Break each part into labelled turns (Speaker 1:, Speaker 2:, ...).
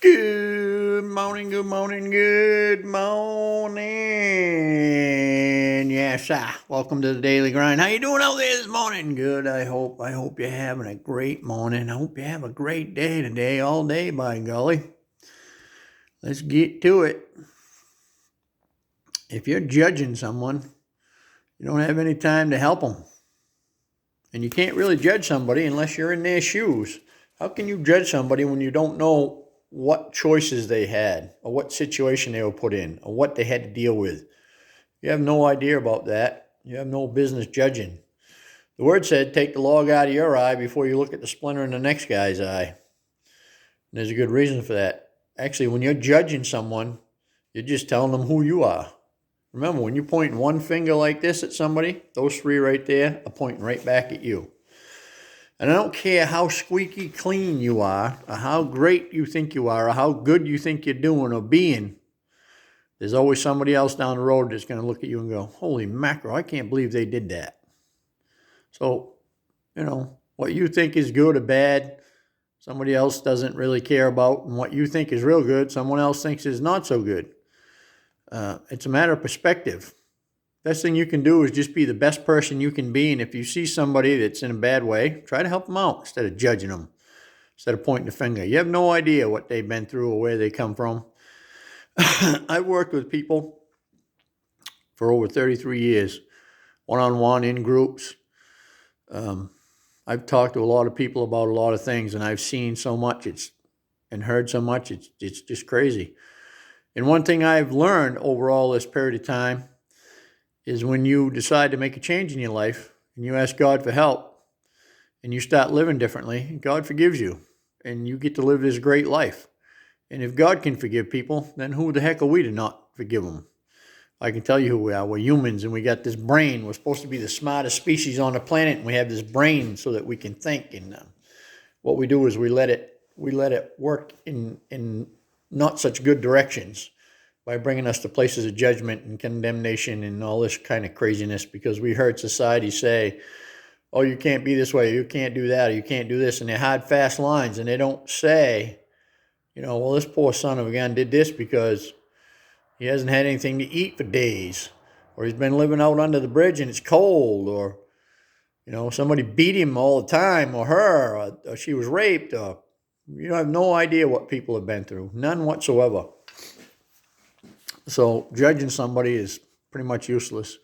Speaker 1: Good morning, good morning, good morning. Yes, sir. Welcome to the Daily Grind. How you doing out there this morning? Good, I hope. I hope you're having a great morning. I hope you have a great day today, all day, by golly. Let's get to it. If you're judging someone, you don't have any time to help them. And you can't really judge somebody unless you're in their shoes. How can you judge somebody when you don't know what choices they had, or what situation they were put in, or what they had to deal with? You have no idea about that. You have no business judging. The word said, take the log out of your eye before you look at the splinter in the next guy's eye. And there's a good reason for that. Actually, when you're judging someone, you're just telling them who you are. Remember, when you point one finger like this at somebody, those three right there are pointing right back at you. And I don't care how squeaky clean you are, or how great you think you are, or how good you think you're doing or being, there's always somebody else down the road that's going to look at you and go, holy mackerel, I can't believe they did that. So, what you think is good or bad, somebody else doesn't really care about. And what you think is real good, someone else thinks is not so good. It's a matter of perspective. Best thing you can do is just be the best person you can be. And if you see somebody that's in a bad way, try to help them out instead of judging them, instead of pointing the finger. You have no idea what they've been through or where they come from. I've worked with people for over 33 years, one-on-one, in groups. I've talked to a lot of people about a lot of things, and I've seen so much and heard so much, it's just crazy. And one thing I've learned over all this period of time is when you decide to make a change in your life and you ask God for help and you start living differently, God forgives you and you get to live this great life. And if God can forgive people, then who the heck are we to not forgive them? I can tell you who we are. We're humans, and we got this brain. We're supposed to be the smartest species on the planet, and we have this brain so that we can think. And what we do is we let it work in not such good directions, by bringing us to places of judgment and condemnation and all this kind of craziness, because we heard society say, oh, you can't be this way, or you can't do that, or you can't do this, and they're hard, fast lines, and they don't say, well, this poor son of a gun did this because he hasn't had anything to eat for days, or he's been living out under the bridge and it's cold, or, somebody beat him all the time, or her, or she was raped, or you have no idea what people have been through, none whatsoever. So judging somebody is pretty much useless.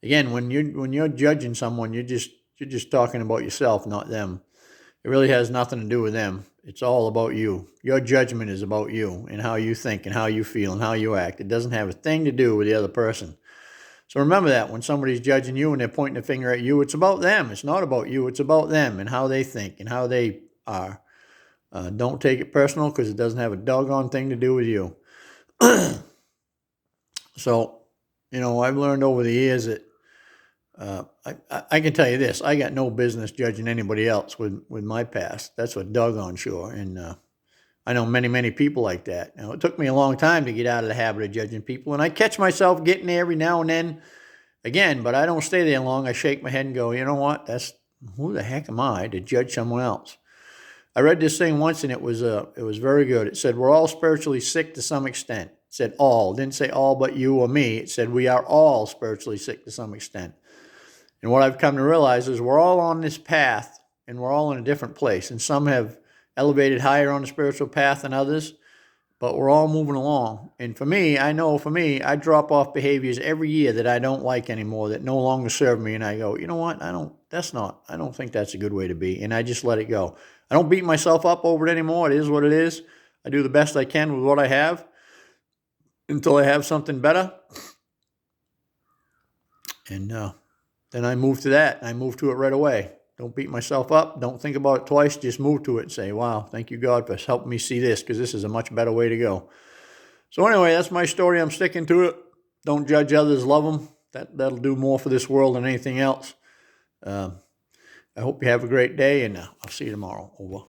Speaker 1: Again, when you're judging someone, you're just talking about yourself, not them. It really has nothing to do with them. It's all about you. Your judgment is about you and how you think and how you feel and how you act. It doesn't have a thing to do with the other person. So remember that when somebody's judging you and they're pointing a finger at you, it's about them. It's not about you. It's about them and how they think and how they are. Don't take it personal, because it doesn't have a doggone thing to do with you. So, I've learned over the years that I can tell you this. I got no business judging anybody else with my past. That's for doggone sure. And I know many, many people like that. Now, it took me a long time to get out of the habit of judging people. And I catch myself getting there every now and then again, but I don't stay there long. I shake my head and go, you know what? Who the heck am I to judge someone else? I read this thing once, and it was very good. It said, we're all spiritually sick to some extent. It said all. It didn't say all but you or me. It said we are all spiritually sick to some extent. And what I've come to realize is we're all on this path, and we're all in a different place. And some have elevated higher on the spiritual path than others, but we're all moving along. And for me, I drop off behaviors every year that I don't like anymore, that no longer serve me. And I go, you know what? I don't think that's a good way to be. And I just let it go. I don't beat myself up over it anymore. It is what it is. I do the best I can with what I have until I have something better. And then I move to that. I move to it right away. Don't beat myself up. Don't think about it twice. Just move to it and say, wow, thank you, God, for helping me see this, because this is a much better way to go. So anyway, that's my story. I'm sticking to it. Don't judge others. Love them. That'll do more for this world than anything else. I hope you have a great day, and I'll see you tomorrow. Over.